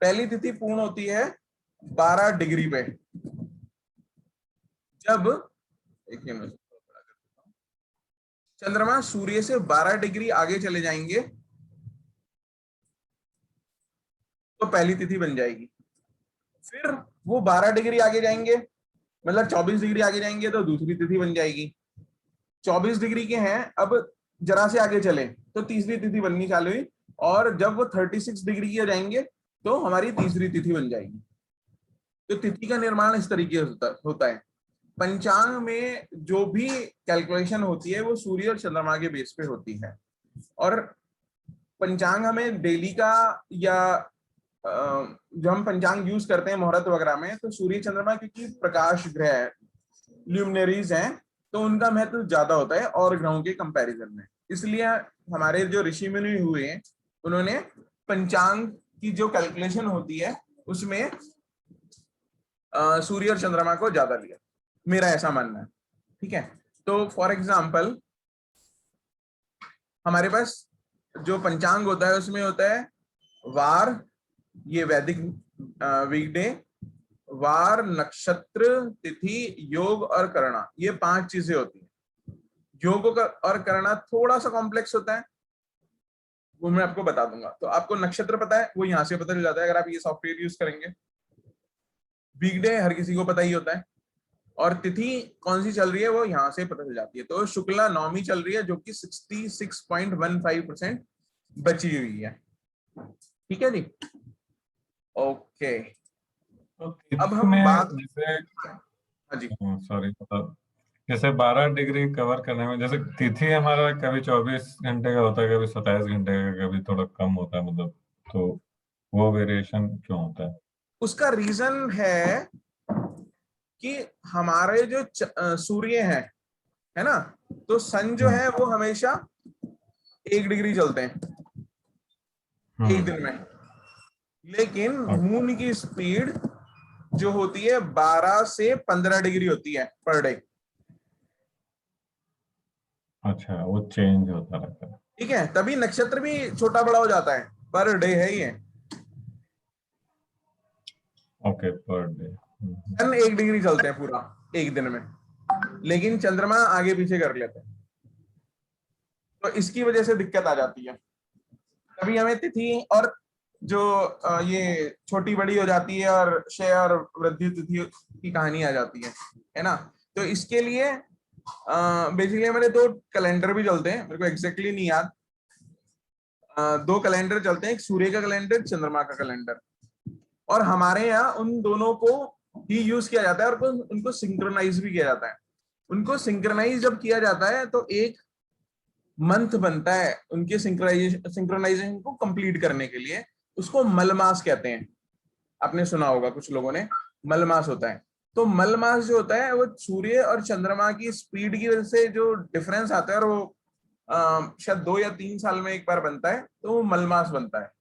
पहली तिथि पूर्ण होती है 12 डिग्री पे। जब चंद्रमा सूर्य से 12 डिग्री आगे चले जाएंगे तो पहली तिथि बन जाएगी। फिर वो 12 डिग्री आगे जाएंगे, मतलब 24 डिग्री आगे जाएंगे तो दूसरी तिथि बन जाएगी। 24 डिग्री के हैं, अब जरा से आगे चले तो तीसरी तिथि बननी चालू हुई, और जब वो 36 डिग्री की हो जाएंगे तो हमारी तीसरी तिथि बन जाएगी। तो तिथि का निर्माण इस तरीके से होता है। पंचांग में जो भी कैलकुलेशन होती है वो सूर्य और चंद्रमा के बेस पे होती है। और पंचांग हमें डेली का या जो हम पंचांग यूज करते हैं मुहूर्त वगैरह में, तो सूर्य चंद्रमा क्योंकि प्रकाश ग्रह है, ल्यूमिनरीज हैं, तो उनका महत्व ज्यादा होता है और ग्रहों के कंपैरिजन में। इसलिए हमारे जो ऋषि मुनि हुए हैं उन्होंने पंचांग की जो कैलकुलेशन होती है उसमें सूर्य और चंद्रमा को ज्यादा लिया, मेरा ऐसा मानना है। ठीक है, तो फॉर एग्जाम्पल हमारे पास जो पंचांग होता है उसमें होता है वार, ये वैदिक वीकडे, वार, नक्षत्र, तिथि, योग और करना, ये 5 चीजें होती हैं। योग और करना थोड़ा सा कॉम्प्लेक्स होता है, वो मैं आपको बता दूंगा। तो आपको नक्षत्र पता है, वो यहां से पता चल जाता है अगर आप ये सॉफ्टवेयर यूज करेंगे। वीकडे हर किसी को पता ही होता है, और तिथि कौन सी चल रही है वो यहां से पता चल जाती है। तो शुक्ला नवमी चल रही है जो कि 66.15% बची हुई है। ठीक है जी, ओके। अब हम बात, जैसे, हाँ जी, सॉरी, मतलब जैसे 12 डिग्री कवर करने में, जैसे तिथि हमारा कभी 24 घंटे का होता है, कभी 27 घंटे का, कभी थोड़ा कम होता है, मतलब तो वो वेरिएशन क्यों होता है? उसका रीजन है कि हमारे जो सूर्य है ना, तो सन जो है वो हमेशा 1 डिग्री चलते हैं एक दिन में, लेकिन मून की स्पीड जो होती है 12 से 15 डिग्री होती है पर डे। अच्छा, वो चेंज होता रहता है। ठीक है, तभी नक्षत्र भी छोटा बड़ा हो जाता है, पर डे है ये। Okay, per day. सन 1 डिग्री चलते हैं पूरा एक दिन में, लेकिन चंद्रमा आगे पीछे कर लेते हैं, तो इसकी वजह से दिक्कत आ जाती है। तभी हमें तिथि और जो ये छोटी बड़ी हो जाती है और क्षय और वृद्धि तिथि की कहानी आ जाती है ना। तो इसके लिए बेसिकली हमारे 2 कैलेंडर भी चलते हैं, मेरे को एग्जैक्टली नहीं याद। 2 कैलेंडर चलते हैं, एक सूर्य का कैलेंडर, चंद्रमा का कैलेंडर, और हमारे यहाँ उन दोनों को ही यूज किया जाता है और उनको सिंक्रोनाइज भी किया जाता है। उनको सिंक्रोनाइज जब किया जाता है तो एक मंथ बनता है उनके सिंक्रोनाइजेशन को कंप्लीट करने के लिए, उसको मलमास कहते हैं। आपने सुना होगा कुछ लोगों ने, मलमास होता है। तो मलमास जो होता है वो सूर्य और चंद्रमा की स्पीड की वजह से जो डिफरेंस आता है, और वो शायद 2 या 3 साल में एक बार बनता है, तो वो मलमास बनता है।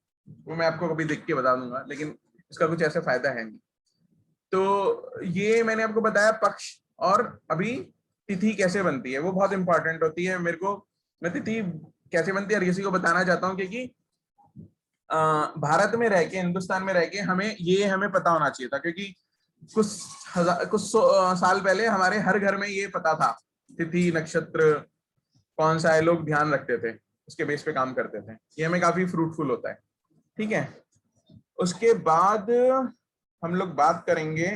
वो मैं आपको कभी देख के बता दूंगा, लेकिन इसका कुछ ऐसा फायदा है नहीं। तो ये मैंने आपको बताया पक्ष, और अभी तिथि कैसे बनती है वो बहुत इंपॉर्टेंट होती है मेरे को। मैं तिथि कैसे बनती है हर किसी को बताना चाहता हूँ, क्योंकि भारत में रह के, हिंदुस्तान में रह के हमें पता होना चाहिए था, क्योंकि कुछ साल पहले हमारे हर घर में ये पता था तिथि नक्षत्र कौन सा है, लोग ध्यान रखते थे, उसके बेस पे काम करते थे। ये हमें काफी फ्रूटफुल होता है। ठीक है, उसके बाद हम लोग बात करेंगे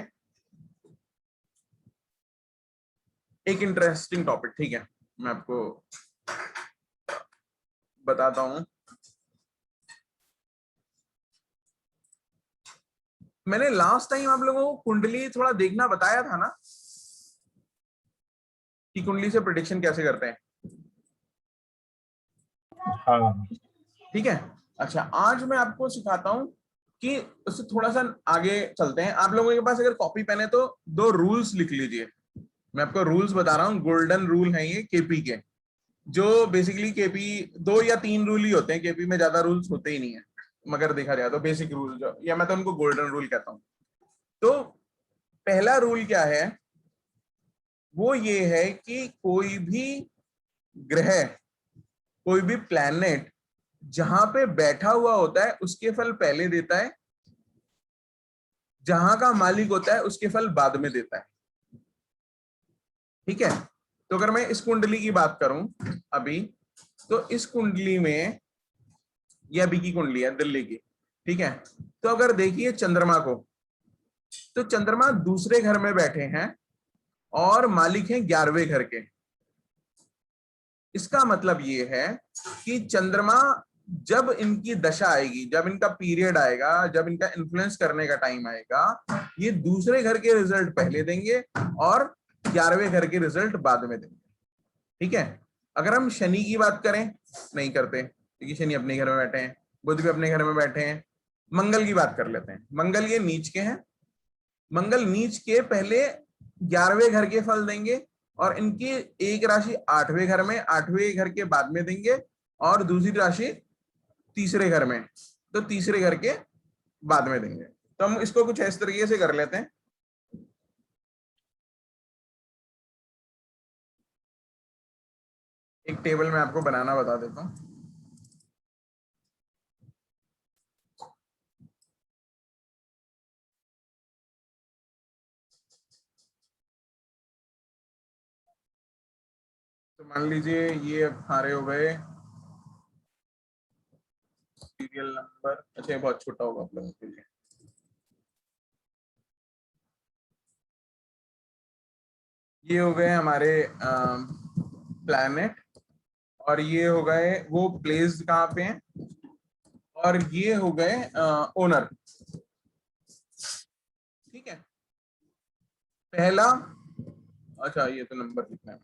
एक इंटरेस्टिंग टॉपिक। ठीक है, मैं आपको बताता हूं। मैंने लास्ट टाइम आप लोगों को कुंडली थोड़ा देखना बताया था ना, कि कुंडली से प्रेडिक्शन कैसे करते हैं। हाँ। ठीक है, अच्छा, आज मैं आपको सिखाता हूं कि उससे थोड़ा सा आगे चलते हैं। आप लोगों के पास अगर कॉपी पेन है तो 2 रूल्स लिख लीजिए। मैं आपको रूल्स बता रहा हूँ, गोल्डन रूल है ये केपी के, जो बेसिकली केपी 2 या 3 रूल ही होते हैं, केपी में ज्यादा रूल्स होते ही नहीं है, मगर देखा जाए तो बेसिक रूल जो, या मैं तो उनको गोल्डन रूल कहता हूँ। तो पहला रूल क्या है, वो ये है कि कोई भी ग्रह, कोई भी प्लैनेट जहां पे बैठा हुआ होता है उसके फल पहले देता है, जहां का मालिक होता है उसके फल बाद में देता है। ठीक है, तो अगर मैं इस कुंडली की बात करूं अभी, तो इस कुंडली में, ये अभी की कुंडली है दिल्ली की, ठीक है, तो अगर देखिए चंद्रमा को, तो चंद्रमा दूसरे घर में बैठे हैं और मालिक हैं 11वें घर के। इसका मतलब ये है कि चंद्रमा जब इनकी दशा आएगी, जब इनका पीरियड आएगा, जब इनका इन्फ्लुएंस करने का टाइम आएगा, ये दूसरे घर के रिजल्ट पहले देंगे और 11वें घर के रिजल्ट बाद में देंगे। ठीक है, अगर हम शनि की बात करें, नहीं करते क्योंकि शनि अपने घर में बैठे हैं, बुध भी अपने घर में बैठे हैं। मंगल की बात कर लेते हैं, मंगल ये नीच के हैं, मंगल नीच के पहले 11वें घर के फल देंगे और इनकी एक राशि 8वें घर में, 8वें घर के बाद में देंगे, और दूसरी राशि तीसरे घर में, तो तीसरे घर के बाद में देंगे। तो हम इसको कुछ इस तरीके से कर लेते हैं। एक टेबल में आपको बनाना बता देता हूं। तो मान लीजिए ये हमारे हो गए सीरियल नंबर, अच्छा ये बहुत छोटा होगा आप लोगों के लिए। ये हो गए हमारे प्लैनेट, और ये हो गए वो प्लेस्ड कहाँ पे हैं, और ये हो गए ओनर। ठीक है, पहला, अच्छा ये तो नंबर कितना है,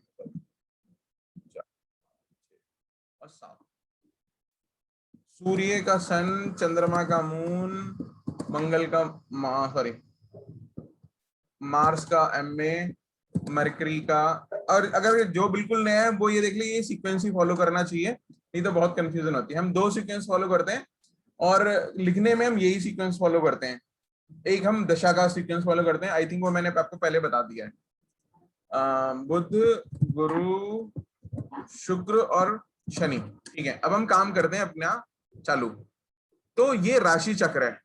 7, सूर्य का सन, चंद्रमा का मून, मंगल का सॉरी मार्स का एमए, मरकरी का, और अगर जो बिल्कुल नया है वो ये देख लीजिए, ये सीक्वेंस ही फॉलो करना चाहिए, नहीं तो बहुत कंफ्यूजन होती है। हम 2 सीक्वेंस फॉलो करते हैं और लिखने में हम यही सीक्वेंस फॉलो करते हैं। एक हम दशा का सीक्वेंस फॉलो करते हैं, आई थिंक वो मैंने आपको पहले बता दिया है, बुध, गुरु, शुक्र और शनि। ठीक है, अब हम काम करते हैं अपना चालू। तो ये राशि चक्र है।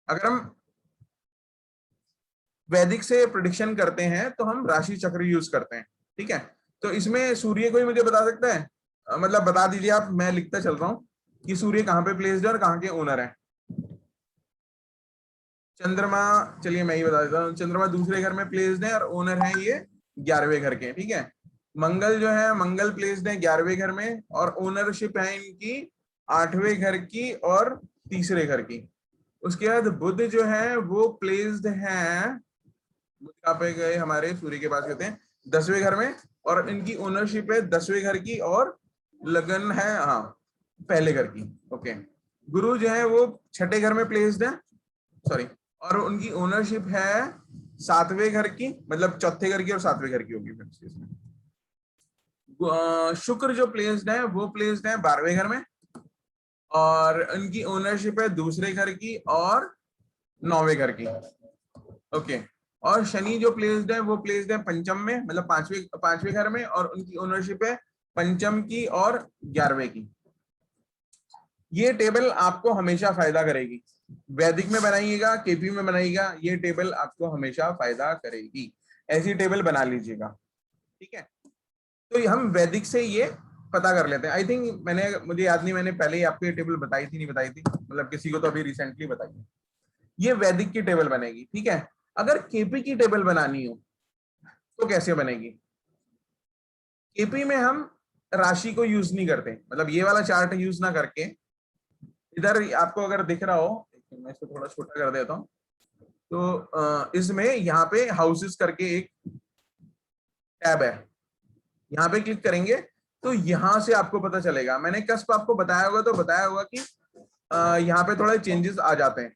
अगर हम वैदिक से प्रिडिक्शन करते हैं तो हम राशि चक्र यूज करते हैं। ठीक है, तो इसमें सूर्य को ही मुझे बता सकता है, मतलब बता दीजिए आप, मैं लिखता चल रहा हूं कि सूर्य कहाँ पे प्लेस्ड है और कहाँ के ओनर है। चंद्रमा, चलिए मैं ही बता देता हूँ, चंद्रमा दूसरे घर में प्लेस्ड है और ओनर है ये 11वें घर के। ठीक है, मंगल जो है, मंगल प्लेस्ड है 11वें घर में और ओनरशिप है इनकी 8वें घर की और तीसरे घर की। उसके बाद बुध जो है वो प्लेस्ड है, कहाँ पे गए हमारे, सूर्य के पास कहते हैं 10वें घर में, और इनकी ओनरशिप है 10वें घर की और लगन है हाँ पहले घर की। ओके, गुरु जो है वो 6ठे घर में प्लेस्ड है, सॉरी, और उनकी ओनरशिप है 7वें घर की, मतलब चौथे घर की और 7वें घर की होगी फिर इसमें। शुक्र जो प्लेस्ड है वो प्लेस्ड है 12वें घर में और इनकी ओनरशिप है दूसरे घर की और 9वें घर की। ओके, और शनि जो प्लेस्ड है वो प्लेस्ड है पंचम में, मतलब पांचवें घर में, और उनकी ओनरशिप है पंचम की और 11वें की। ये टेबल आपको हमेशा फायदा करेगी, वैदिक में बनाइएगा, केपी में बनाइएगा, ये टेबल आपको हमेशा फायदा करेगी। ऐसी टेबल बना लीजिएगा। ठीक है, तो हम वैदिक से ये पता कर लेते हैं। आई थिंक मुझे याद नहीं, मैंने पहले ही आपको ये टेबल बताई थी, नहीं बताई थी, मतलब किसी को तो अभी रिसेंटली बताई है। ये वैदिक की टेबल बनेगी। ठीक है, अगर केपी की टेबल बनानी हो तो कैसे बनेगी? केपी में हम राशि को यूज नहीं करते, मतलब ये वाला चार्ट यूज ना करके, इधर आपको अगर दिख रहा हो, मैं इसको थोड़ा छोटा कर देता हूं, तो इसमें यहाँ पे हाउसेस करके एक टैब है, यहाँ पे क्लिक करेंगे तो यहाँ से आपको पता चलेगा। मैंने कस्प आपको बताया होगा, तो बताया होगा कि यहाँ पे थोड़े चेंजेस आ जाते हैं।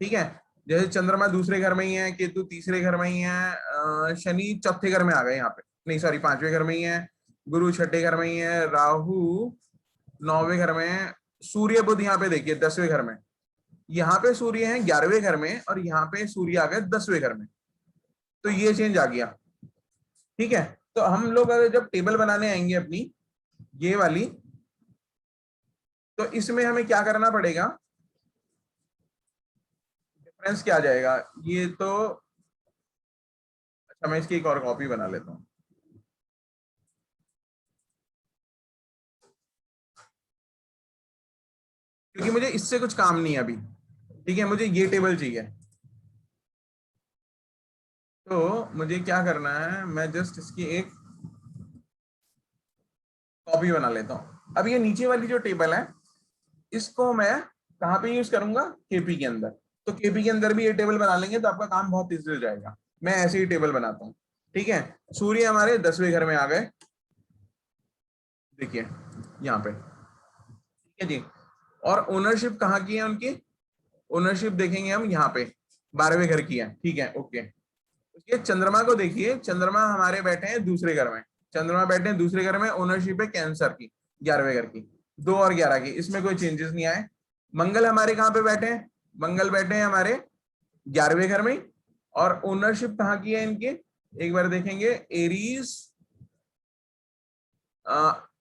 ठीक है, जैसे चंद्रमा दूसरे घर में ही है, केतु तीसरे घर में ही है, शनि चौथे घर में आ गए यहाँ पे, नहीं सॉरी 5वें घर में ही है, गुरु 6ठे घर में ही है, राहु 9वें घर में है, सूर्य बुध यहाँ पे देखिए 10वें घर में, यहाँ पे सूर्य है 11वें घर में और यहाँ पे सूर्य आ गए 10वें घर में, तो ये चेंज आ गया। ठीक है, तो हम लोग अगर जब टेबल बनाने आएंगे अपनी ये वाली, तो इसमें हमें क्या करना पड़ेगा, डिफरेंस क्या आ जाएगा, ये तो अच्छा मैं इसकी एक और कॉपी बना लेता हूँ। क्योंकि मुझे इससे कुछ काम नहीं है अभी, ठीक है, मुझे ये टेबल चाहिए। तो मुझे क्या करना है, मैं जस्ट इसकी एक कॉपी बना लेता हूँ। अब ये नीचे वाली जो टेबल है इसको मैं कहाँ पे यूज करूंगा, केपी के अंदर। तो केपी के अंदर भी ये टेबल बना लेंगे तो आपका काम बहुत इजी हो जाएगा। मैं ऐसे ही टेबल बनाता हूँ, ठीक है। सूर्य हमारे 10वें घर में आ गए, देखिए यहाँ पे, ठीक है जी। और ओनरशिप कहाँ की है उनकी, ओनरशिप देखेंगे हम यहाँ पे 12वें घर की है, ठीक है, ओके। उसके चंद्रमा को देखिए, चंद्रमा हमारे बैठे हैं दूसरे घर में, चंद्रमा बैठे हैं दूसरे घर में, ओनरशिप है कैंसर की 11वें घर की, 2 और 11 की, इसमें कोई चेंजेस नहीं आए। मंगल हमारे कहाँ पे बैठे हैं, मंगल बैठे हैं हमारे 11वें घर में, और ओनरशिप कहाँ की है इनके, एक बार देखेंगे, एरीज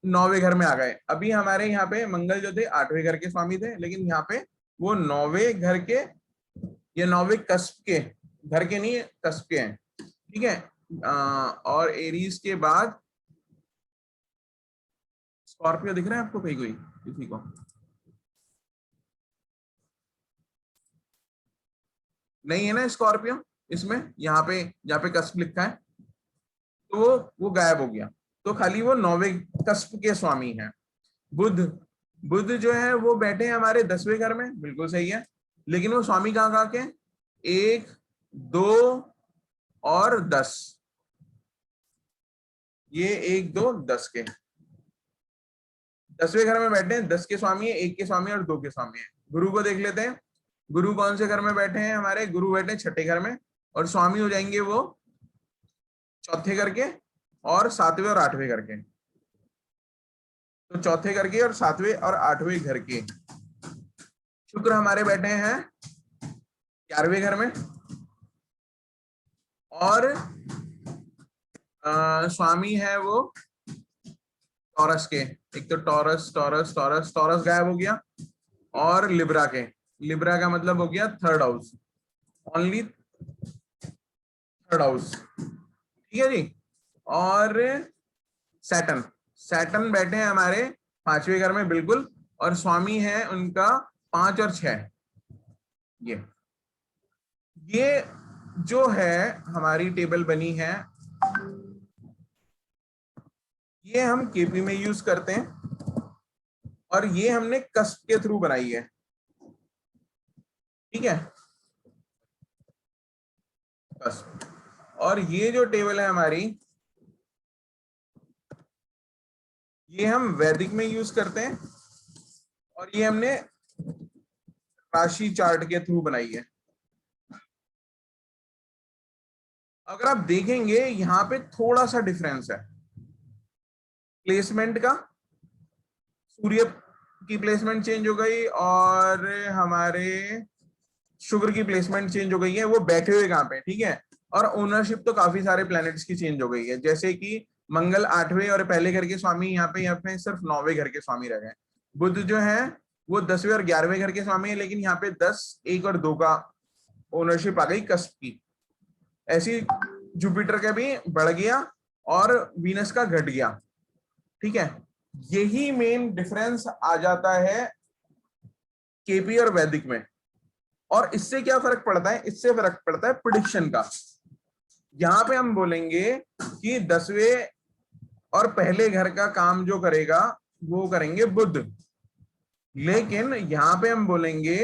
9वें घर में आ गए। अभी हमारे यहाँ पे मंगल जो थे 8वें घर के स्वामी थे, लेकिन यहाँ पे वो 9वें घर के, ये 9वें कस्प के, घर के नहीं कस्प के हैं, ठीक है। और एरीज के बाद स्कॉर्पियो दिख रहा है आपको कहीं, कोई किसी को नहीं है ना स्कॉर्पियो इसमें, यहाँ पे जहाँ पे कस्प लिखा है, तो वो गायब हो गया। तो खाली वो 9वें कस्प के स्वामी हैं। बुध, बुध जो है वो बैठे हैं हमारे 10वें घर में, बिल्कुल सही है, लेकिन वो स्वामी कहाँ कहाँ के, 1, 2 और 10, ये 1, 2, 10 के 10वें घर में बैठे हैं, 10 के स्वामी है, 1 के स्वामी और 2 के स्वामी है। गुरु को देख लेते हैं, गुरु कौन से घर में बैठे हैं हमारे, गुरु बैठे हैं 6ठे घर में, और स्वामी हो जाएंगे वो 4थे घर के और 7वें और 8वें घर के। तो 4थे घर के और 7वें और 8वें घर के। शुक्र हमारे बैठे हैं 11वें घर में, और स्वामी है वो टॉरस के, एक तो टॉरस टॉरस टॉरस टॉरस गायब हो गया, और लिब्रा के, लिब्रा का मतलब हो गया 3rd house, only 3rd house, ठीक है जी। और सैटर्न, सैटर्न बैठे हैं हमारे 5वें घर में, बिल्कुल, और स्वामी है उनका 5 और 6। ये जो है हमारी टेबल बनी है, ये हम केपी में यूज करते हैं, और ये हमने कस्प के थ्रू बनाई है, ठीक है, कस्प। और ये जो टेबल है हमारी, ये हम वैदिक में यूज करते हैं, और ये हमने राशि चार्ट के थ्रू बनाई है। अगर आप देखेंगे यहाँ पे थोड़ा सा डिफरेंस है प्लेसमेंट का, सूर्य की प्लेसमेंट चेंज हो गई और हमारे शुक्र की प्लेसमेंट चेंज हो गई है, वो बैठे हुए कहाँ पे, ठीक है। और ओनरशिप तो काफी सारे प्लैनेट्स की चेंज हो गई है, जैसे कि मंगल 8वें और पहले घर के स्वामी यहाँ पे सिर्फ 9वें घर के स्वामी रह गए। बुध जो है वो 10वें और 11वें घर के स्वामी है, लेकिन यहाँ पे 10, 1 और 2 का ओनरशिप आ गई कस्प की। ऐसी जुपिटर का भी बढ़ गया और वीनस का घट गया, ठीक है। यही मेन डिफरेंस आ जाता है केपी और वैदिक में। और इससे क्या फर्क पड़ता है, इससे फर्क पड़ता है प्रेडिक्शन का। यहां पे हम बोलेंगे कि 10वें और पहले घर का काम जो करेगा वो करेंगे बुध, लेकिन यहां पे हम बोलेंगे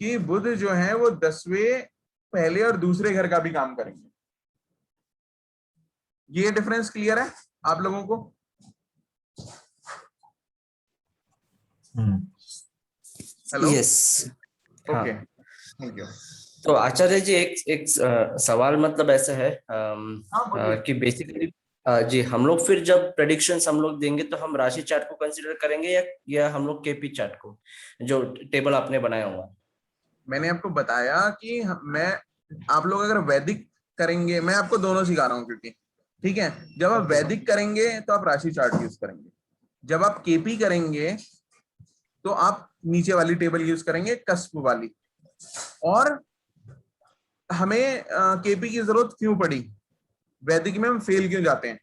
कि बुध जो है वो 10वें पहले और दूसरे घर का भी काम करेंगे। ये डिफरेंस क्लियर है आप लोगों को? Hello, yes, okay, thank you. तो आचार्य जी एक सवाल मतलब ऐसा है हाँ बोलिए। कि बेसिकली जी हम लोग फिर जब प्रेडिक्शंस हम लोग देंगे तो हम राशि चार्ट को कंसीडर करेंगे या हम लोग केपी चार्ट को, जो टेबल आपने बनाया हुआ? मैंने आपको बताया कि मैं, आप लोग अगर वैदिक करेंगे, मैं आपको दोनों सिखा रहा हूँ, क्योंकि ठीक है, जब आप वैदिक करेंगे तो आप राशि चार्ट यूज करेंगे, जब आप केपी करेंगे तो आप नीचे वाली टेबल यूज करेंगे, कस्प वाली। और हमें केपी की जरूरत क्यों पड़ी, वैदिक में हम फेल क्यों जाते हैं।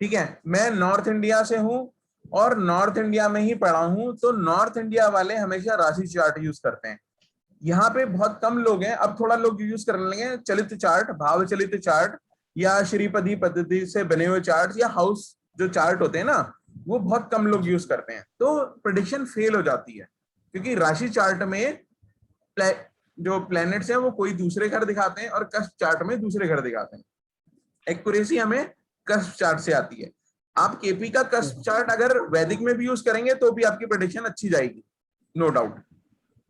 ठीक है, मैं नॉर्थ इंडिया से हूं और नॉर्थ इंडिया में ही पढ़ा हूं, तो नॉर्थ इंडिया वाले हमेशा राशि चार्ट यूज करते हैं। यहाँ पे बहुत कम लोग हैं, अब थोड़ा लोग यूज करने लगे चलित चार्ट, भाव चलित चार्ट या श्रीपति पद्धति से बने हुए चार्ट या हाउस जो चार्ट होते हैं ना, वो बहुत कम लोग यूज करते हैं, तो प्रेडिक्शन फेल हो जाती है। क्योंकि राशि चार्ट में जो प्लैनेट्स हैं वो कोई दूसरे घर दिखाते हैं और कस्प चार्ट में दूसरे घर दिखाते हैं। एक्यूरेसी हमें कस्प चार्ट से आती है। आप केपी का कस्प चार्ट अगर वैदिक में भी यूज करेंगे तो भी आपकी प्रेडिक्शन अच्छी जाएगी, नो डाउट।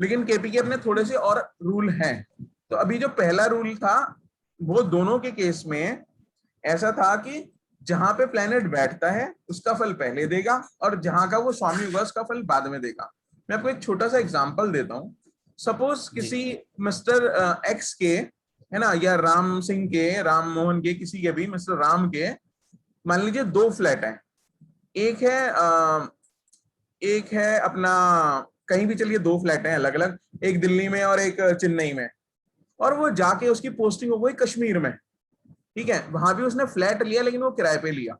लेकिन केपी के अपने थोड़े से और रूल हैं। तो अभी जो पहला रूल था वो दोनों के केस में ऐसा था कि जहां पे प्लैनेट बैठता है उसका फल पहले देगा और जहां का वो स्वामी होगा उसका फल बाद में देगा। मैं आपको एक छोटा सा एग्जांपल देता हूं। सपोज किसी मिस्टर एक्स के, है ना, या राम सिंह के, राम मोहन के, किसी के भी मिस्टर राम के, मान लीजिए 2 फ्लैट हैं। एक है अपना, कहीं भी चलिए 2 फ्लैट हैं अलग अलग, एक दिल्ली में और एक चेन्नई में, और वो जाके उसकी पोस्टिंग हो गई कश्मीर में। ठीक है, वहां भी उसने फ्लैट लिया लेकिन वो किराए पे लिया।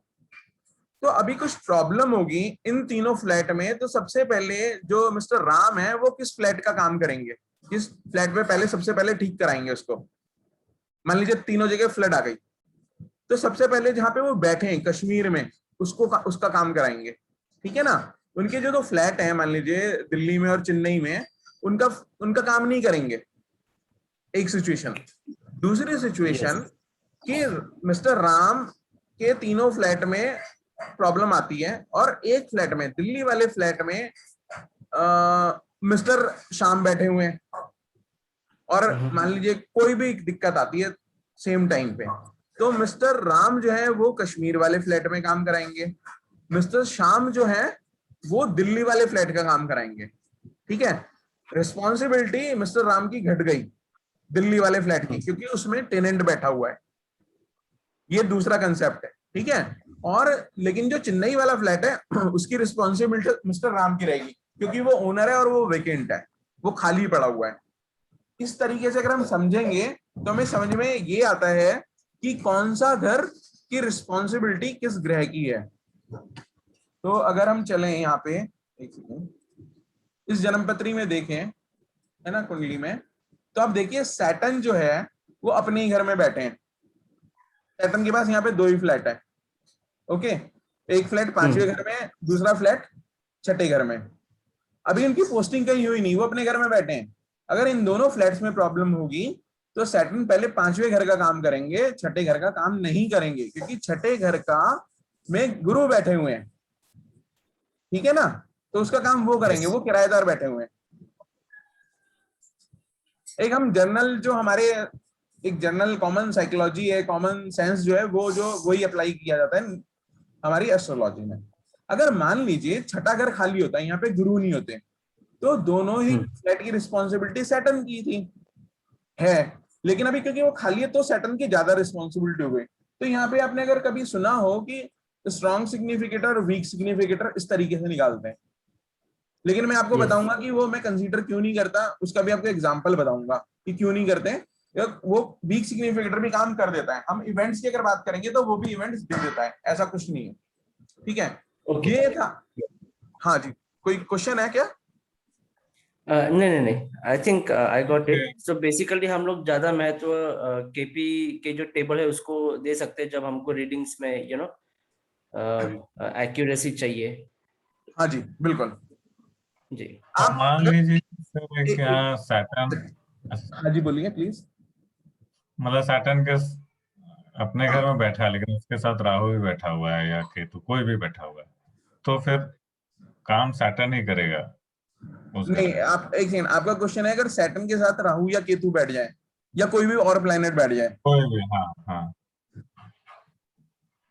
तो अभी कुछ प्रॉब्लम होगी इन तीनों फ्लैट में, तो सबसे पहले जो मिस्टर राम है वो किस फ्लैट का काम करेंगे, किस फ्लैट पे पहले सबसे पहले ठीक कराएंगे उसको। मान लीजिए तीनों जगह फ्लड आ गई, तो सबसे पहले जहां पे वो बैठे हैं कश्मीर में उसका काम कराएंगे। ठीक है ना, उनके जो 2 फ्लैट हैं मान लीजिए दिल्ली में और चेन्नई में, उनका काम नहीं करेंगे। एक सिचुएशन। दूसरी सिचुएशन कि मिस्टर राम के तीनों फ्लैट में प्रॉब्लम आती है और एक फ्लैट में, दिल्ली वाले फ्लैट में मिस्टर श्याम बैठे हुए हैं, और मान लीजिए कोई भी दिक्कत आती है सेम टाइम पे, तो मिस्टर राम जो है वो कश्मीर वाले फ्लैट में काम कराएंगे, मिस्टर श्याम जो है वो दिल्ली वाले फ्लैट का काम कराएंगे। ठीक है, रिस्पॉन्सिबिलिटी मिस्टर राम की घट गई दिल्ली वाले फ्लैट की, क्योंकि उसमें टेनेंट बैठा हुआ है। ये दूसरा कंसेप्ट है। ठीक है, और लेकिन जो चेन्नई वाला फ्लैट है उसकी रिस्पॉन्सिबिलिटी मिस्टर राम की रहेगी, क्योंकि वो ओनर है और वो वेकेंट है, वो खाली पड़ा हुआ है। इस तरीके से अगर हम समझेंगे तो हमें समझ में ये आता है कि कौन सा घर की रिस्पॉन्सिबिलिटी किस ग्रह की है। तो अगर हम चलें यहाँ पे, एक सेकेंड, इस जन्मपत्री में देखें, है ना, कुंडली में, तो आप देखिए सैटर्न जो है वो अपने ही घर में बैठे हैं। सैटर्न के पास यहाँ पे 2 ही फ्लैट है। ओके, एक फ्लैट 5वें घर में, दूसरा फ्लैट 6ठे घर में। अभी इनकी पोस्टिंग कहीं हुई नहीं, वो अपने घर में बैठे हैं। अगर इन दोनों फ्लैट्स में प्रॉब्लम होगी तो सैटर्न पहले 5वें घर का काम करेंगे, 6ठे घर का काम नहीं करेंगे, क्योंकि 6ठे घर का में गुरु बैठे हुए हैं। ठीक है ना, तो उसका काम वो करेंगे, वो किराएदार बैठे हुए हैं। एक हम जनरल जो हमारे एक जनरल कॉमन साइकोलॉजी है, कॉमन सेंस जो है वो जो वही अप्लाई किया जाता है हमारी एस्ट्रोलॉजी में। अगर मान लीजिए 6ठा घर खाली होता है, यहाँ पे गुरु नहीं होते, तो दोनों ही फ्लैट की रिस्पॉन्सिबिलिटी सैटर्न की थी है, लेकिन अभी क्योंकि वो खाली है तो सैटर्न की ज्यादा रिस्पॉन्सिबिलिटी हो गई। तो यहाँ पे आपने अगर कभी सुना हो कि स्ट्रॉन्ग सिग्निफिकेटर और वीक सिग्निफिकेटर इस तरीके से निकालते हैं, लेकिन मैं आपको बताऊंगा कि वो मैं कंसीडर क्यों नहीं करता, उसका भी आपको एग्जांपल बताऊंगा कि क्यों नहीं करते हैं। वो वीक सिग्निफिकेटर भी काम कर देता है। हम इवेंट्स की अगर बात करेंगे तो वो भी इवेंट्स दे देता है, ऐसा कुछ नहीं है। ठीक है, ये था। हाँ जी, कोई क्वेश्चन है क्या? नहीं, I think I got it. So basically हम लोग ज्यादा महत्व केपी के जो टेबल है उसको दे सकते हैं जब हमको रीडिंग्स में एक्यूरेसी चाहिए। हाँ जी, बिल्कुल जी। आप मान लीजिए क्या सैटर्न, हाँ जी बोलिए प्लीज। मतलब सैटर्न के अपने घर में बैठा है लेकिन उसके साथ राहु भी बैठा हुआ है या केतु कोई भी बैठा हुआ है, तो फिर काम सैटर्न ही करेगा उस घर नहीं, में। आप एक सेकंड, आपका क्वेश्चन है अगर सैटर्न के साथ राहु या केतु बैठ जाए या कोई भी और प्लेनेट बैठ जाए, कोई भी, हाँ हाँ,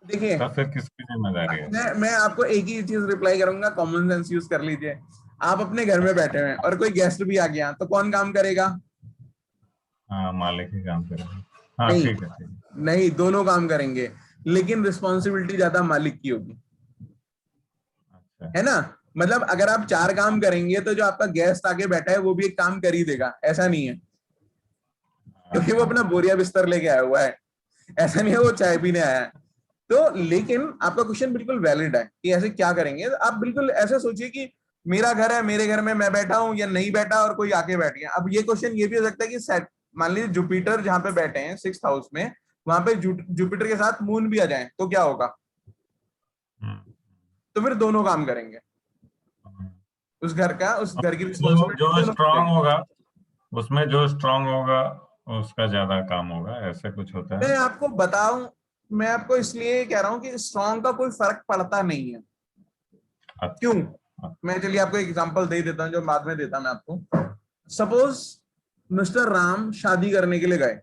देखिए तो फिर किसकी जिम्मेदारी है? मैं आपको एक ही चीज रिप्लाई करूंगा, कॉमन सेंस यूज कर लीजिए। आप अपने घर में बैठे हुए हैं और कोई गेस्ट भी आ गया तो कौन काम करेगा? हाँ, मालिक ही काम करेगा। हाँ नहीं, ठीक है, ठीक है। नहीं, दोनों काम करेंगे, लेकिन रिस्पॉन्सिबिलिटी ज्यादा मालिक की होगी, अच्छा, है ना। मतलब अगर आप 4 काम करेंगे तो जो आपका गेस्ट आके बैठा है वो भी एक काम कर ही देगा, ऐसा नहीं है। क्योंकि वो अपना बोरिया बिस्तर लेके आया हुआ है, ऐसा नहीं है वो चाय पीने आया है। तो लेकिन आपका क्वेश्चन बिल्कुल वैलिड है कि ऐसे क्या करेंगे। आप बिल्कुल ऐसे सोचिए कि मेरा घर है, मेरे घर में मैं बैठा हूं या नहीं बैठा और कोई आके बैठ गया। अब ये क्वेश्चन ये भी हो सकता है कि मान लीजिए जुपिटर जहां पे बैठे हैं 6th हाउस में, वहां पे जुपिटर के साथ मून भी आ जाए तो क्या होगा? तो फिर दोनों काम करेंगे, उस घर की जो रिस्पॉन्सिबिलिटी स्ट्रांग होगा उसमें, जो स्ट्रांग होगा उसका ज्यादा काम होगा, ऐसे कुछ होता है। मैं आपको बताऊं, मैं आपको इसलिए कह रहा हूं कि स्ट्रांग का कोई फर्क पड़ता नहीं है। क्यों? मैं चलिए आपको एक एग्जांपल दे देता हूं जो बाद में देता मैं आपको। सपोज मिस्टर राम शादी करने के लिए गए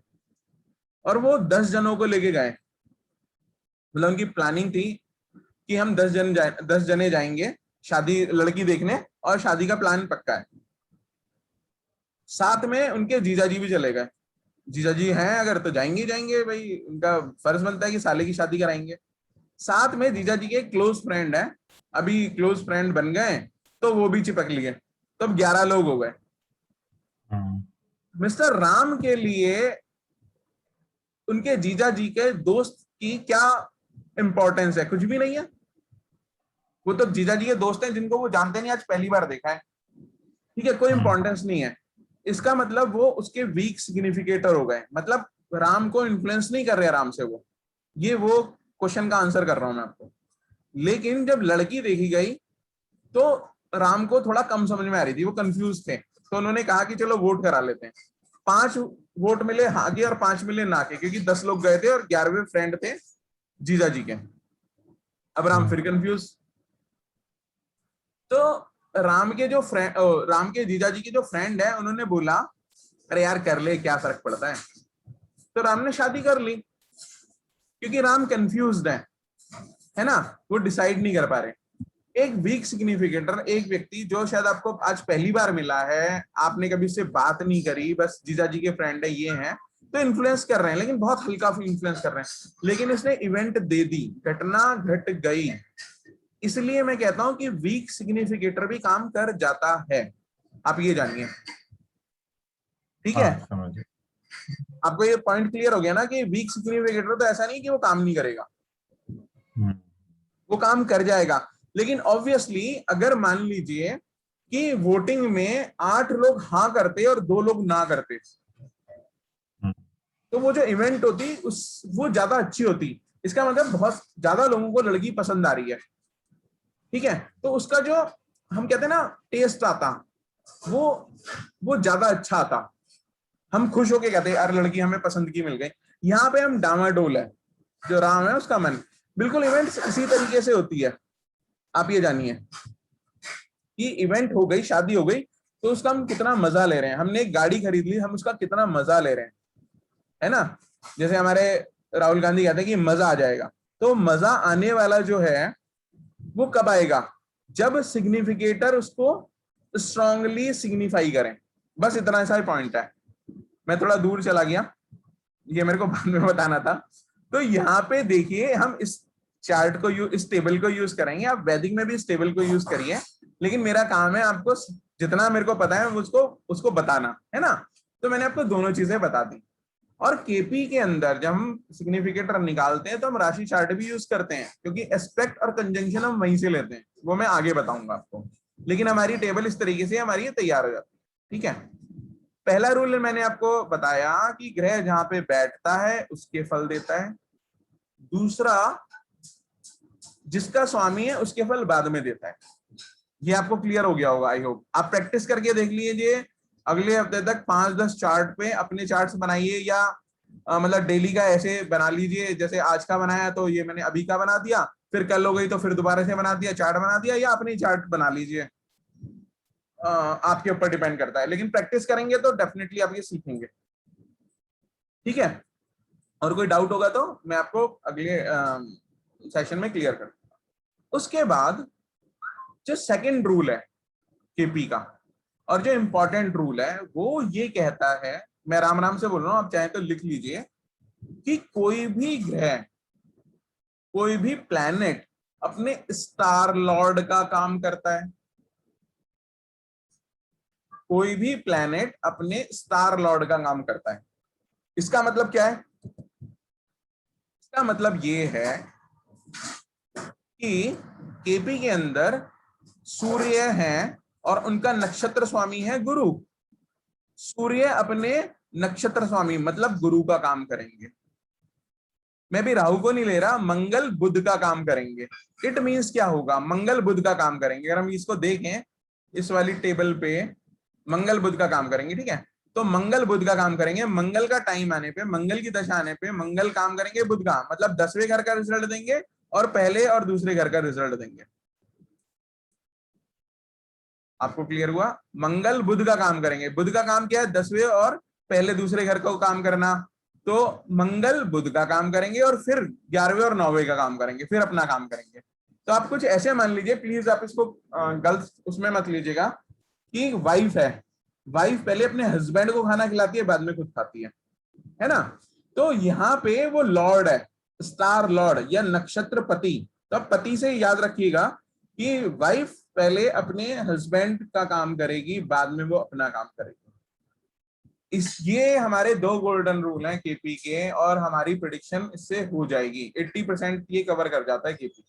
और वो 10 जनों को लेके गए, मतलब उनकी प्लानिंग थी कि हम 10 जने जाएंगे शादी लड़की देखने और शादी का प्लान पक्का है। साथ में उनके जीजाजी भी चले गए। जीजाजी हैं अगर तो जाएंगे जाएंगे भाई, उनका फर्ज बनता है कि साले की शादी कराएंगे। साथ में जीजाजी के क्लोज फ्रेंड है, अभी क्लोज फ्रेंड बन गए तो वो भी चिपक लिए, तो अब 11 लोग हो गए। मिस्टर राम के लिए उनके जीजाजी के दोस्त की क्या इंपॉर्टेंस है? कुछ भी नहीं है। वो तो जीजाजी के दोस्त हैं जिनको वो जानते नहीं, आज पहली बार देखा है, ठीक है, कोई इंपॉर्टेंस नहीं है। इसका मतलब वो उसके वीक सिग्निफिकेटर हो गए, मतलब राम को इन्फ्लुएंस नहीं कर रहे आराम से वो क्वेश्चन का आंसर कर रहा हूं मैं आपको। लेकिन जब लड़की देखी गई तो राम को थोड़ा कम समझ में आ रही थी, वो कंफ्यूज थे, तो उन्होंने कहा कि चलो वोट करा लेते हैं। 5 वोट मिले हाँ के और 5 मिले ना के, क्योंकि 10 लोग गए थे और 11वें फ्रेंड थे जीजाजी के। अब राम फिर कंफ्यूज। तो राम के जीजाजी के जो फ्रेंड है उन्होंने बोला अरे यार कर ले, क्या फर्क पड़ता है। तो राम ने शादी कर ली, क्योंकि राम कंफ्यूज्ड है ना, वो डिसाइड नहीं कर पा रहे। एक वीक सिग्निफिकेटर, एक व्यक्ति जो शायद आपको आज पहली बार मिला है, आपने कभी उससे बात नहीं करी, बस जीजाजी के फ्रेंड है ये हैं, तो इन्फ्लुएंस कर रहे हैं, लेकिन बहुत हल्का इन्फ्लुएंस कर रहे हैं। लेकिन इसने इवेंट दे दी, घटना घट गई। इसलिए मैं कहता हूं कि वीक सिग्निफिकेटर भी काम कर जाता है, आप ये जानिए, ठीक है। समझिए। आपको ये पॉइंट क्लियर हो गया ना कि वीक सिग्निफिकेटर तो ऐसा नहीं कि वो काम नहीं करेगा, वो काम कर जाएगा। लेकिन ऑब्वियसली अगर मान लीजिए कि वोटिंग में 8 लोग हाँ करते और 2 लोग ना करते, तो वो जो इवेंट होती वो ज्यादा अच्छी होती। इसका मतलब बहुत ज्यादा लोगों को लड़की पसंद आ रही है, ठीक है, तो उसका जो हम कहते हैं ना टेस्ट आता, वो ज्यादा अच्छा आता। हम खुश होके कहते हैं यार लड़की हमें पसंद की मिल गई। यहाँ पे हम डामाडोल है, जो राम है उसका मन। बिल्कुल इवेंट इसी तरीके से होती है। आप ये जानिए कि इवेंट हो गई, शादी हो गई, तो उसका हम कितना मजा ले रहे हैं। हमने एक गाड़ी खरीद ली, हम उसका कितना मजा ले रहे हैं, है ना। जैसे हमारे राहुल गांधी कहते हैं कि मजा आ जाएगा, तो मजा आने वाला जो है वो कब आएगा? जब सिग्निफिकेटर उसको स्ट्रांगली सिग्निफाई करें। बस इतना सा पॉइंट है। मैं थोड़ा दूर चला गया, ये मेरे को बाद में बताना था। तो यहाँ पे देखिए हम इस चार्ट को इस टेबल को यूज करेंगे। आप वैदिक में भी इस टेबल को यूज करिए, लेकिन मेरा काम है आपको जितना मेरे को पता है उसको बताना, है ना। तो मैंने आपको दोनों चीजें बता दी। और केपी के अंदर जब हम सिग्निफिकेटर निकालते हैं तो हम राशि चार्ट भी यूज करते हैं, क्योंकि एस्पेक्ट और कंजंक्शन हम वहीं से लेते हैं, वो मैं आगे बताऊंगा आपको। लेकिन हमारी टेबल इस तरीके से हमारी ये तैयार हो जाती है, ठीक है। पहला रूल मैंने आपको बताया कि ग्रह जहां पे बैठता है उसके फल देता है। दूसरा, जिसका स्वामी है उसके फल बाद में देता है। ये आपको क्लियर हो गया होगा, आई होप। आप प्रैक्टिस करके देख लीजिए, अगले हफ्ते तक 5-10 चार्ट पे अपने चार्ट्स बनाइए, या मतलब डेली का ऐसे बना लीजिए। जैसे आज का बनाया तो ये मैंने अभी का बना दिया, फिर कल हो गई तो फिर दोबारा से बना दिया, चार्ट बना दिया, या अपनी चार्ट बना लीजिए। आपके ऊपर डिपेंड करता है, लेकिन प्रैक्टिस करेंगे तो डेफिनेटली आप ये सीखेंगे, ठीक है। और कोई डाउट होगा तो मैं आपको अगले सेशन में क्लियर कर दूंगा। उसके बाद जो सेकंड रूल है केपी का, और जो इंपॉर्टेंट रूल है, वो ये कहता है, मैं राम राम से बोल रहा हूं, आप चाहें तो लिख लीजिए, कि कोई भी ग्रह, कोई भी प्लैनेट अपने स्टार लॉर्ड का काम करता है। कोई भी प्लैनेट अपने स्टार लॉर्ड का काम करता है। इसका मतलब क्या है? इसका मतलब ये है कि केपी के अंदर सूर्य हैं और उनका नक्षत्र स्वामी है गुरु। सूर्य अपने नक्षत्र स्वामी मतलब गुरु का काम करेंगे। मैं भी राहु को नहीं ले रहा, मंगल बुध का काम करेंगे। इट मींस क्या होगा? मंगल बुध का काम करेंगे। अगर हम इसको देखें इस वाली टेबल पे, मंगल बुध का काम करेंगे, ठीक है? तो मंगल बुध का काम करेंगे। मंगल का टाइम आने पे, मंगल की दशा आने पे मंगल काम करेंगे बुध का, मतलब 10वें घर का रिजल्ट देंगे और पहले और दूसरे घर का रिजल्ट देंगे। आपको क्लियर हुआ? मंगल बुध का काम करेंगे। बुध का काम क्या है? 10वें और पहले दूसरे घर को काम करना। तो मंगल बुध का काम करेंगे और फिर 11वें और 9वें का काम करेंगे, फिर अपना काम करेंगे। तो आप कुछ ऐसे मान लीजिए, प्लीज आप इसको गलत उसमें मत लीजिएगा, कि वाइफ है, वाइफ पहले अपने हस्बैंड को खाना खिलाती है, बाद में खुद खाती है ना? तो यहाँ पे वो लॉर्ड है, स्टार लॉर्ड या नक्षत्र पति। तो अब पति से याद रखिएगा कि वाइफ पहले अपने हस्बैंड का काम करेगी, बाद में वो अपना काम करेगी। ये हमारे 2 गोल्डन रूल हैं केपी के, और हमारी प्रेडिक्शन इससे हो जाएगी। 80% ये कवर कर जाता है केपी।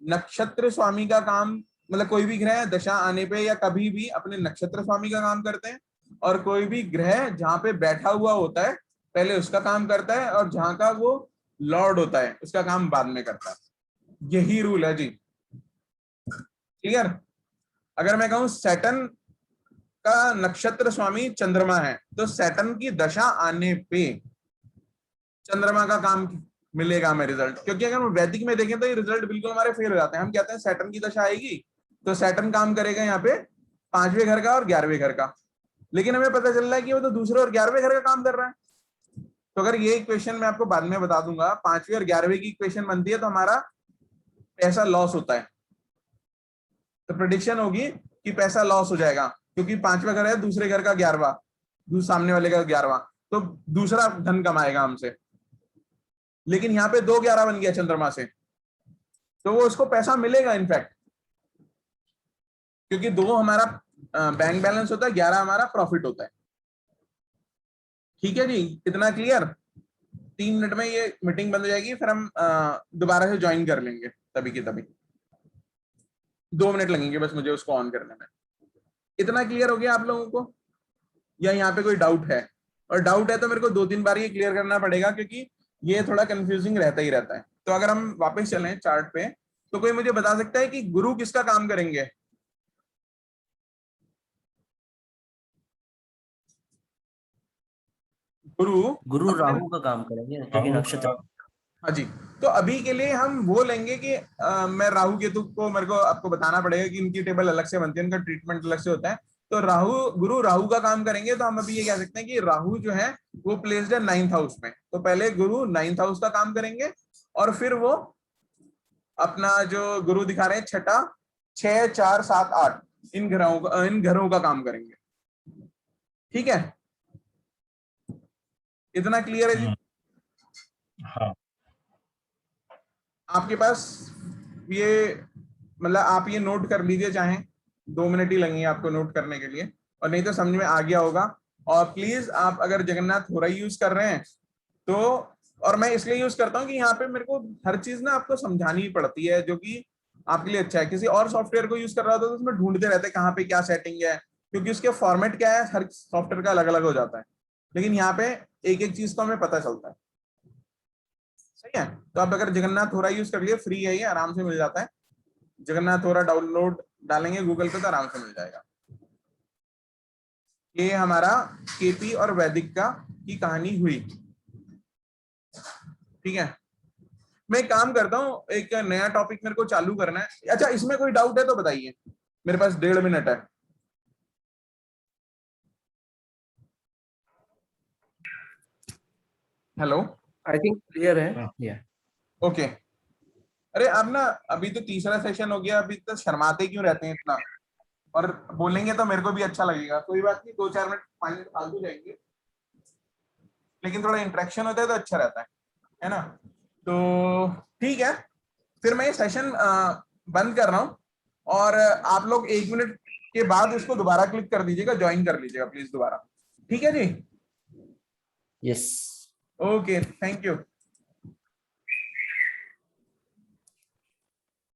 नक्षत्र स्वामी का काम, मतलब कोई भी ग्रह दशा आने पे या कभी भी अपने नक्षत्र स्वामी का काम करते हैं, और कोई भी ग्रह जहां पे बैठा हुआ होता है पहले उसका काम करता है, और जहां का वो लॉर्ड होता है उसका काम बाद में करता है। यही रूल है जी। क्लियर? अगर मैं कहूं सैटर्न का नक्षत्र स्वामी चंद्रमा है, तो सैटर्न की दशा आने पे चंद्रमा का काम मिलेगा हमें रिजल्ट। क्योंकि अगर हम वैदिक में देखें तो ये रिजल्ट बिल्कुल हमारे फेल हो जाते हैं। हम कहते हैं सैटर्न की दशा आएगी तो सैटर्न काम करेगा यहाँ पे 5वें घर का और 11वें घर का, लेकिन हमें पता चल रहा है कि वो तो दूसरे और 11वें घर का काम कर रहा है। तो अगर ये इक्वेशन मैं आपको बाद में बता दूंगा, 5वें और 11वें की इक्वेशन बनती है तो हमारा पैसा लॉस होता है। तो प्रेडिक्शन होगी कि पैसा लॉस हो जाएगा, क्योंकि 5वां घर है दूसरे घर का 11वां, सामने वाले का 11वां, तो दूसरा धन कमाएगा हमसे। लेकिन यहाँ पे 2-11 बन गया चंद्रमा से, तो वो उसको पैसा मिलेगा इनफैक्ट, क्योंकि 2 हमारा बैंक बैलेंस होता है, 11 हमारा प्रॉफिट होता है। ठीक है जी, इतना क्लियर? 3 मिनट में ये मीटिंग बंद हो जाएगी, फिर हम दोबारा से ज्वाइन कर लेंगे तभी की तभी। 2 मिनट लगेंगे बस मुझे उसको ऑन करने में। इतना क्लियर हो गया आप लोगों को, या यहाँ पे कोई डाउट है? और डाउट है तो मेरे को 2-3 बार ये क्लियर करना पड़ेगा, क्योंकि ये थोड़ा कंफ्यूजिंग रहता ही रहता है। तो अगर हम वापस चलें चार्ट पे, तो कोई मुझे बता सकता है कि गुरु किसका काम करेंगे? गुरु राहु का काम करेंगे, क्योंकि नक्षत्र। हाँ जी। तो अभी के लिए हम वो लेंगे कि मैं राहु केतु को, मेरे को आपको बताना पड़ेगा कि इनकी टेबल अलग से बनती है, इनका ट्रीटमेंट अलग से होता है। तो गुरु राहु का काम करेंगे, तो हम अभी ये कह सकते हैं कि राहु जो है वो प्लेस्ड है 9th हाउस में। तो पहले गुरु 9th हाउस का काम करेंगे, और फिर वो अपना जो गुरु दिखा रहे हैं छठा, 6, 4, 7, 8 इन घरों का काम करेंगे। ठीक है, इतना क्लियर है जी? हाँ। आपके पास ये, मतलब आप ये नोट कर लीजिए, चाहे 2 मिनट ही लगेंगे आपको नोट करने के लिए, और नहीं तो समझ में आ गया होगा। और प्लीज आप अगर जगन्नाथ थोड़ा यूज कर रहे हैं तो, और मैं इसलिए यूज करता हूँ कि यहाँ पे मेरे को हर चीज ना आपको समझानी पड़ती है, जो कि आपके लिए अच्छा है। किसी और सॉफ्टवेयर को यूज कर रहा होता तो उसमें ढूंढते रहते हैं कहाँ पे क्या सेटिंग है, क्योंकि उसके फॉर्मेट क्या है हर सॉफ्टवेयर का अलग अलग हो जाता है। लेकिन यहाँ पे एक एक चीज को हमें पता चलता है। सही है? तो आप अगर जगन्नाथ थोड़ा यूज कर लिए, फ्री है ये, आराम से मिल जाता है। जगन्नाथ थोड़ा डाउनलोड डालेंगे गूगल पे तो आराम से मिल जाएगा। ये हमारा केपी और वैदिक की कहानी हुई। ठीक है, मैं एक काम करता हूँ, एक नया टॉपिक मेरे को चालू करना है। अच्छा, इसमें कोई डाउट है तो बताइए, मेरे पास 1.5 मिनट है। हेलो, आई थिंक क्लियर है। या ओके। अरे आप ना, अभी तो तीसरा सेशन हो गया, अभी तो शर्माते क्यों रहते हैं इतना? और बोलेंगे तो मेरे को भी अच्छा लगेगा। कोई बात नहीं, 2-4 मिनट 5 मिनट फालतू जाएंगे, लेकिन थोड़ा इंटरेक्शन होता है तो अच्छा रहता है ना? तो ठीक है, फिर मैं ये सेशन बंद कर रहा हूँ, और आप लोग 1 मिनट के बाद इसको दोबारा क्लिक कर दीजिएगा, ज्वाइन कर लीजिएगा प्लीज दोबारा। ठीक है जी? यस। Okay, thank you.